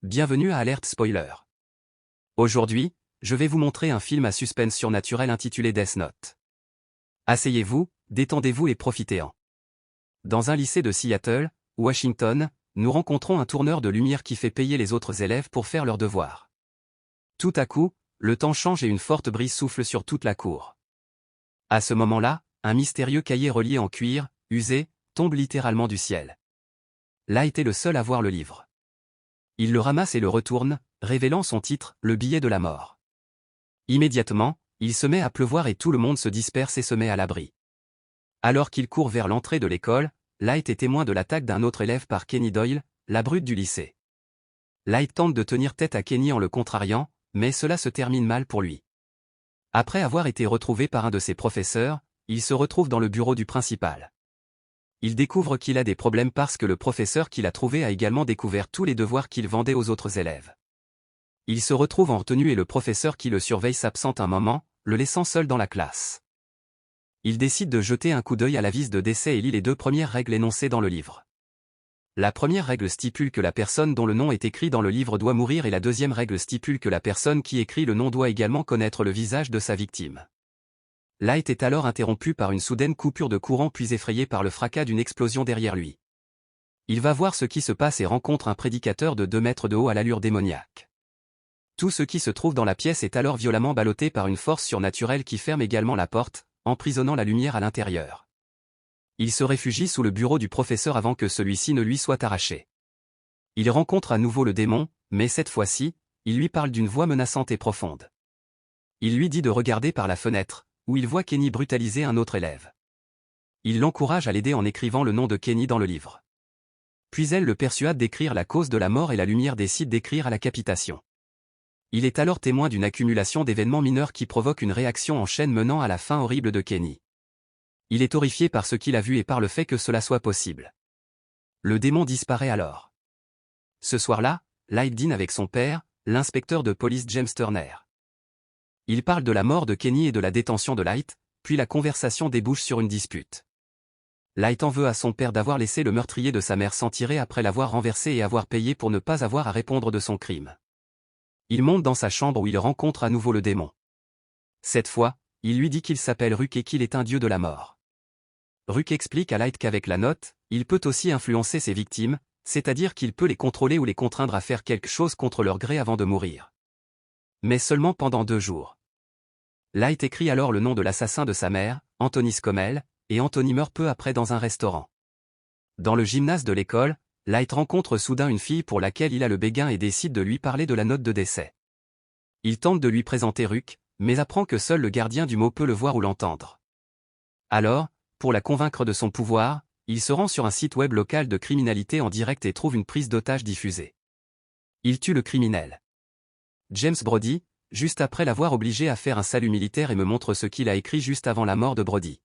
Bienvenue à Alerte Spoiler. Aujourd'hui, je vais vous montrer un film à suspense surnaturel intitulé Death Note. Asseyez-vous, détendez-vous et profitez-en. Dans un lycée de Seattle, Washington, nous rencontrons un tourneur de lumière qui fait payer les autres élèves pour faire leurs devoirs. Tout à coup, le temps change et une forte brise souffle sur toute la cour. À ce moment-là, un mystérieux cahier relié en cuir, usé, tombe littéralement du ciel. Light est le seul à voir le livre. Il le ramasse et le retourne, révélant son titre, Le billet de la mort. Immédiatement, il se met à pleuvoir et tout le monde se disperse et se met à l'abri. Alors qu'il court vers l'entrée de l'école, Light est témoin de l'attaque d'un autre élève par Kenny Doyle, la brute du lycée. Light tente de tenir tête à Kenny en le contrariant, mais cela se termine mal pour lui. Après avoir été retrouvé par un de ses professeurs, il se retrouve dans le bureau du principal. Il découvre qu'il a des problèmes parce que le professeur qu'il a trouvé a également découvert tous les devoirs qu'il vendait aux autres élèves. Il se retrouve en retenue et le professeur qui le surveille s'absente un moment, le laissant seul dans la classe. Il décide de jeter un coup d'œil à l'avis de décès et lit les deux premières règles énoncées dans le livre. La première règle stipule que la personne dont le nom est écrit dans le livre doit mourir et la deuxième règle stipule que la personne qui écrit le nom doit également connaître le visage de sa victime. Light est alors interrompu par une soudaine coupure de courant puis effrayé par le fracas d'une explosion derrière lui. Il va voir ce qui se passe et rencontre un prédicateur de 2 mètres de haut à l'allure démoniaque. Tout ce qui se trouve dans la pièce est alors violemment ballotté par une force surnaturelle qui ferme également la porte, emprisonnant la lumière à l'intérieur. Il se réfugie sous le bureau du professeur avant que celui-ci ne lui soit arraché. Il rencontre à nouveau le démon, mais cette fois-ci, il lui parle d'une voix menaçante et profonde. Il lui dit de regarder par la fenêtre, où il voit Kenny brutaliser un autre élève. Il l'encourage à l'aider en écrivant le nom de Kenny dans le livre. Puis elle le persuade d'écrire la cause de la mort et la lumière décide d'écrire à la capitation. Il est alors témoin d'une accumulation d'événements mineurs qui provoquent une réaction en chaîne menant à la fin horrible de Kenny. Il est horrifié par ce qu'il a vu et par le fait que cela soit possible. Le démon disparaît alors. Ce soir-là, Light dîne avec son père, l'inspecteur de police James Turner. Il parle de la mort de Kenny et de la détention de Light, puis la conversation débouche sur une dispute. Light en veut à son père d'avoir laissé le meurtrier de sa mère s'en tirer après l'avoir renversé et avoir payé pour ne pas avoir à répondre de son crime. Il monte dans sa chambre où il rencontre à nouveau le démon. Cette fois, il lui dit qu'il s'appelle Ruck et qu'il est un dieu de la mort. Ruck explique à Light qu'avec la note, il peut aussi influencer ses victimes, c'est-à-dire qu'il peut les contrôler ou les contraindre à faire quelque chose contre leur gré avant de mourir. Mais seulement pendant 2 jours. Light écrit alors le nom de l'assassin de sa mère, Anthony Scommel, et Anthony meurt peu après dans un restaurant. Dans le gymnase de l'école, Light rencontre soudain une fille pour laquelle il a le béguin et décide de lui parler de la note de décès. Il tente de lui présenter Ruck, mais apprend que seul le gardien du mot peut le voir ou l'entendre. Alors, pour la convaincre de son pouvoir, il se rend sur un site web local de criminalité en direct et trouve une prise d'otage diffusée. Il tue le criminel. James Brody, juste après l'avoir obligé à faire un salut militaire et me montre ce qu'il a écrit juste avant la mort de Brody.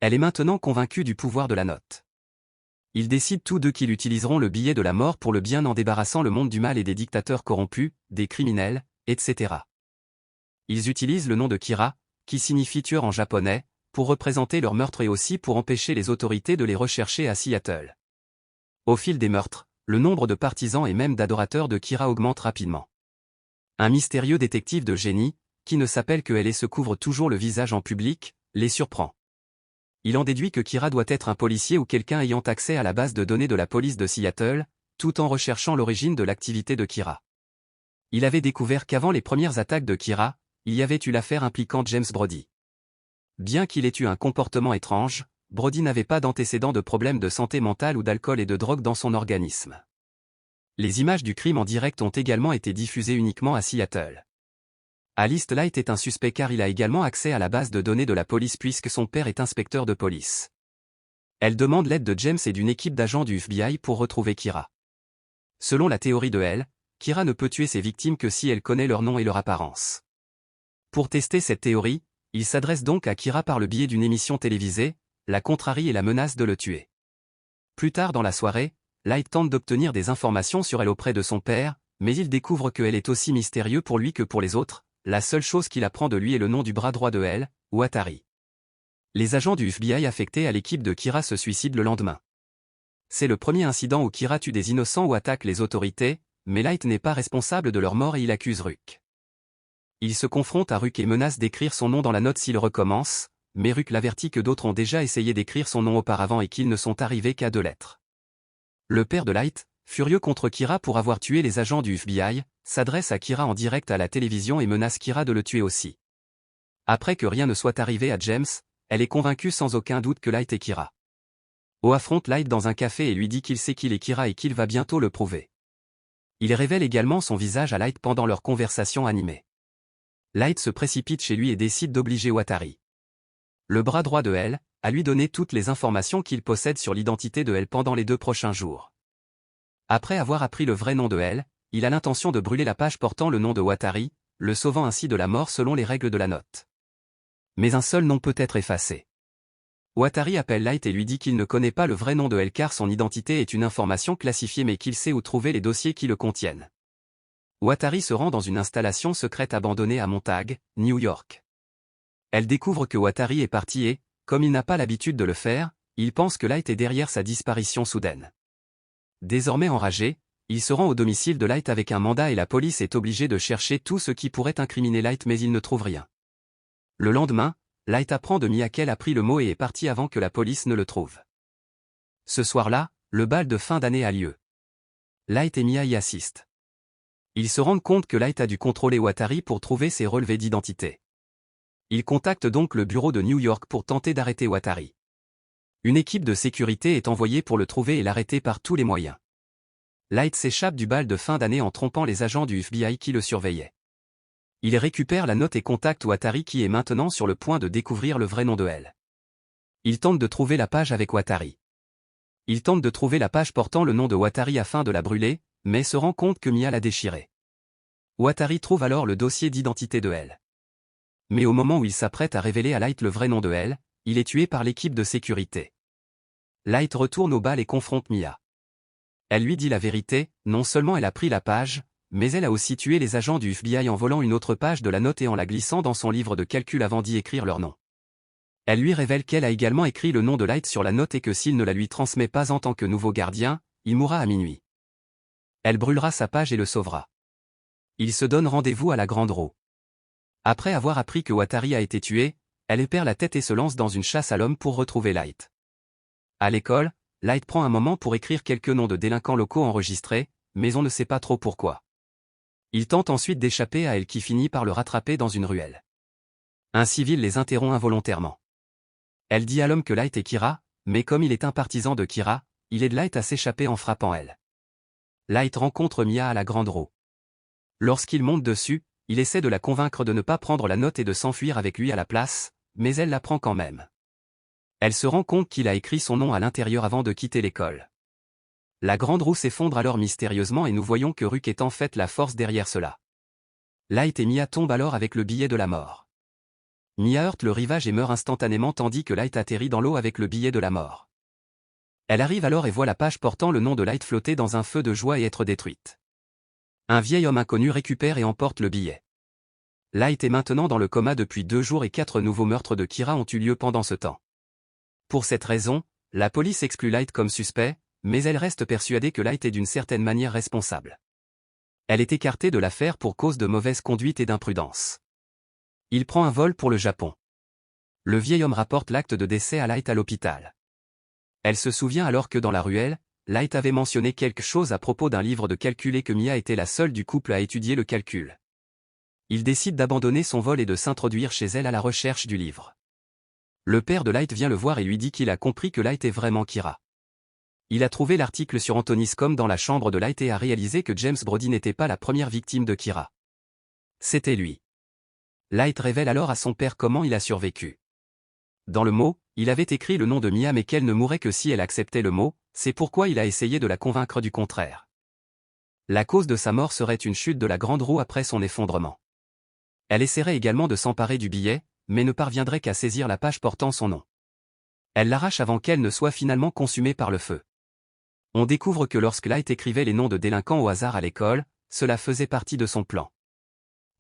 Elle est maintenant convaincue du pouvoir de la note. Ils décident tous deux qu'ils utiliseront le billet de la mort pour le bien en débarrassant le monde du mal et des dictateurs corrompus, des criminels, etc. Ils utilisent le nom de Kira, qui signifie tueur en japonais, pour représenter leur meurtre et aussi pour empêcher les autorités de les rechercher à Seattle. Au fil des meurtres, le nombre de partisans et même d'adorateurs de Kira augmente rapidement. Un mystérieux détective de génie, qui ne s'appelle que elle et se couvre toujours le visage en public, les surprend. Il en déduit que Kira doit être un policier ou quelqu'un ayant accès à la base de données de la police de Seattle, tout en recherchant l'origine de l'activité de Kira. Il avait découvert qu'avant les premières attaques de Kira, il y avait eu l'affaire impliquant James Brody. Bien qu'il ait eu un comportement étrange, Brody n'avait pas d'antécédents de problèmes de santé mentale ou d'alcool et de drogue dans son organisme. Les images du crime en direct ont également été diffusées uniquement à Seattle. Alice Light est un suspect car il a également accès à la base de données de la police puisque son père est inspecteur de police. Elle demande l'aide de James et d'une équipe d'agents du FBI pour retrouver Kira. Selon la théorie de elle, Kira ne peut tuer ses victimes que si elle connaît leur nom et leur apparence. Pour tester cette théorie, il s'adresse donc à Kira par le biais d'une émission télévisée, la contrarie et la menace de le tuer. Plus tard dans la soirée, Light tente d'obtenir des informations sur elle auprès de son père, mais il découvre qu'elle est aussi mystérieuse pour lui que pour les autres, la seule chose qu'il apprend de lui est le nom du bras droit de elle, Watari. Les agents du FBI affectés à l'équipe de Kira se suicident le lendemain. C'est le premier incident où Kira tue des innocents ou attaque les autorités, mais Light n'est pas responsable de leur mort et il accuse Ruck. Il se confronte à Ruck et menace d'écrire son nom dans la note s'il recommence, mais Ruck l'avertit que d'autres ont déjà essayé d'écrire son nom auparavant et qu'ils ne sont arrivés qu'à 2 lettres. Le père de Light, furieux contre Kira pour avoir tué les agents du FBI, s'adresse à Kira en direct à la télévision et menace Kira de le tuer aussi. Après que rien ne soit arrivé à James, elle est convaincue sans aucun doute que Light est Kira. O affronte Light dans un café et lui dit qu'il sait qu'il est Kira et qu'il va bientôt le prouver. Il révèle également son visage à Light pendant leur conversation animée. Light se précipite chez lui et décide d'obliger Watari, le bras droit de Elle, à lui donner toutes les informations qu'il possède sur l'identité de Elle pendant les 2 prochains jours. Après avoir appris le vrai nom de Elle, il a l'intention de brûler la page portant le nom de Watari, le sauvant ainsi de la mort selon les règles de la note. Mais un seul nom peut être effacé. Watari appelle Light et lui dit qu'il ne connaît pas le vrai nom de Elle car son identité est une information classifiée mais qu'il sait où trouver les dossiers qui le contiennent. Watari se rend dans une installation secrète abandonnée à Montague, New York. Elle découvre que Watari est parti et, comme il n'a pas l'habitude de le faire, il pense que Light est derrière sa disparition soudaine. Désormais enragé, il se rend au domicile de Light avec un mandat et la police est obligée de chercher tout ce qui pourrait incriminer Light mais il ne trouve rien. Le lendemain, Light apprend de Mia qu'elle a pris le mot et est parti avant que la police ne le trouve. Ce soir-là, le bal de fin d'année a lieu. Light et Mia y assistent. Ils se rendent compte que Light a dû contrôler Watari pour trouver ses relevés d'identité. Ils contactent donc le bureau de New York pour tenter d'arrêter Watari. Une équipe de sécurité est envoyée pour le trouver et l'arrêter par tous les moyens. Light s'échappe du bal de fin d'année en trompant les agents du FBI qui le surveillaient. Il récupère la note et contacte Watari qui est maintenant sur le point de découvrir le vrai nom de Elle. Il tente de trouver la page avec Watari. Il tente de trouver la page portant le nom de Watari afin de la brûler, mais se rend compte que Mia l'a déchirée. Watari trouve alors le dossier d'identité de Elle. Mais au moment où il s'apprête à révéler à Light le vrai nom de Elle, il est tué par l'équipe de sécurité. Light retourne au bal et confronte Mia. Elle lui dit la vérité, non seulement elle a pris la page, mais elle a aussi tué les agents du FBI en volant une autre page de la note et en la glissant dans son livre de calcul avant d'y écrire leur nom. Elle lui révèle qu'elle a également écrit le nom de Light sur la note et que s'il ne la lui transmet pas en tant que nouveau gardien, il mourra à minuit. Elle brûlera sa page et le sauvera. Ils se donnent rendez-vous à la Grande Roue. Après avoir appris que Watari a été tué, elle perd la tête et se lance dans une chasse à l'homme pour retrouver Light. À l'école, Light prend un moment pour écrire quelques noms de délinquants locaux enregistrés, mais on ne sait pas trop pourquoi. Il tente ensuite d'échapper à Elle qui finit par le rattraper dans une ruelle. Un civil les interrompt involontairement. Elle dit à l'homme que Light est Kira, mais comme il est un partisan de Kira, il aide Light à s'échapper en frappant Elle. Light rencontre Mia à la Grande Roue. Lorsqu'il monte dessus, il essaie de la convaincre de ne pas prendre la note et de s'enfuir avec lui à la place, mais elle la prend quand même. Elle se rend compte qu'il a écrit son nom à l'intérieur avant de quitter l'école. La Grande Roue s'effondre alors mystérieusement et nous voyons que Ruck est en fait la force derrière cela. Light et Mia tombent alors avec le billet de la mort. Mia heurte le rivage et meurt instantanément tandis que Light atterrit dans l'eau avec le billet de la mort. Elle arrive alors et voit la page portant le nom de Light flotter dans un feu de joie et être détruite. Un vieil homme inconnu récupère et emporte le billet. Light est maintenant dans le coma depuis 2 jours et 4 nouveaux meurtres de Kira ont eu lieu pendant ce temps. Pour cette raison, la police exclut Light comme suspect, mais elle reste persuadée que Light est d'une certaine manière responsable. Elle est écartée de l'affaire pour cause de mauvaise conduite et d'imprudence. Il prend un vol pour le Japon. Le vieil homme rapporte l'acte de décès à Light à l'hôpital. Elle se souvient alors que dans la ruelle, Light avait mentionné quelque chose à propos d'un livre de calcul et que Mia était la seule du couple à étudier le calcul. Il décide d'abandonner son vol et de s'introduire chez elle à la recherche du livre. Le père de Light vient le voir et lui dit qu'il a compris que Light est vraiment Kira. Il a trouvé l'article sur Anthony Scum dans la chambre de Light et a réalisé que James Brody n'était pas la première victime de Kira. C'était lui. Light révèle alors à son père comment il a survécu. Dans le mot, il avait écrit le nom de Mia mais qu'elle ne mourrait que si elle acceptait le mot, c'est pourquoi il a essayé de la convaincre du contraire. La cause de sa mort serait une chute de la Grande Roue après son effondrement. Elle essaierait également de s'emparer du billet, mais ne parviendrait qu'à saisir la page portant son nom. Elle l'arrache avant qu'elle ne soit finalement consumée par le feu. On découvre que lorsque Light écrivait les noms de délinquants au hasard à l'école, cela faisait partie de son plan.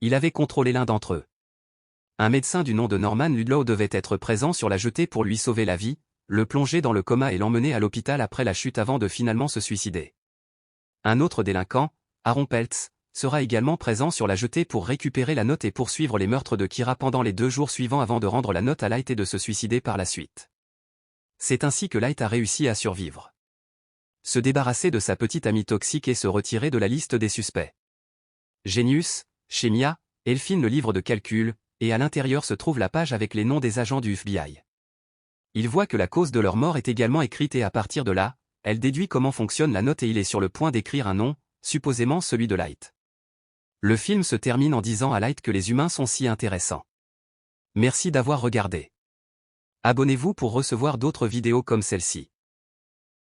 Il avait contrôlé l'un d'entre eux. Un médecin du nom de Norman Ludlow devait être présent sur la jetée pour lui sauver la vie, le plonger dans le coma et l'emmener à l'hôpital après la chute avant de finalement se suicider. Un autre délinquant, Aaron Peltz, sera également présent sur la jetée pour récupérer la note et poursuivre les meurtres de Kira pendant les 2 jours suivants avant de rendre la note à Light et de se suicider par la suite. C'est ainsi que Light a réussi à survivre. Se débarrasser de sa petite amie toxique et se retirer de la liste des suspects. Genius, chez Mia, elle filme le livre de calcul, et à l'intérieur se trouve la page avec les noms des agents du FBI. Il voit que la cause de leur mort est également écrite et à partir de là, elle déduit comment fonctionne la note et il est sur le point d'écrire un nom, supposément celui de Light. Le film se termine en disant à Light que les humains sont si intéressants. Merci d'avoir regardé. Abonnez-vous pour recevoir d'autres vidéos comme celle-ci.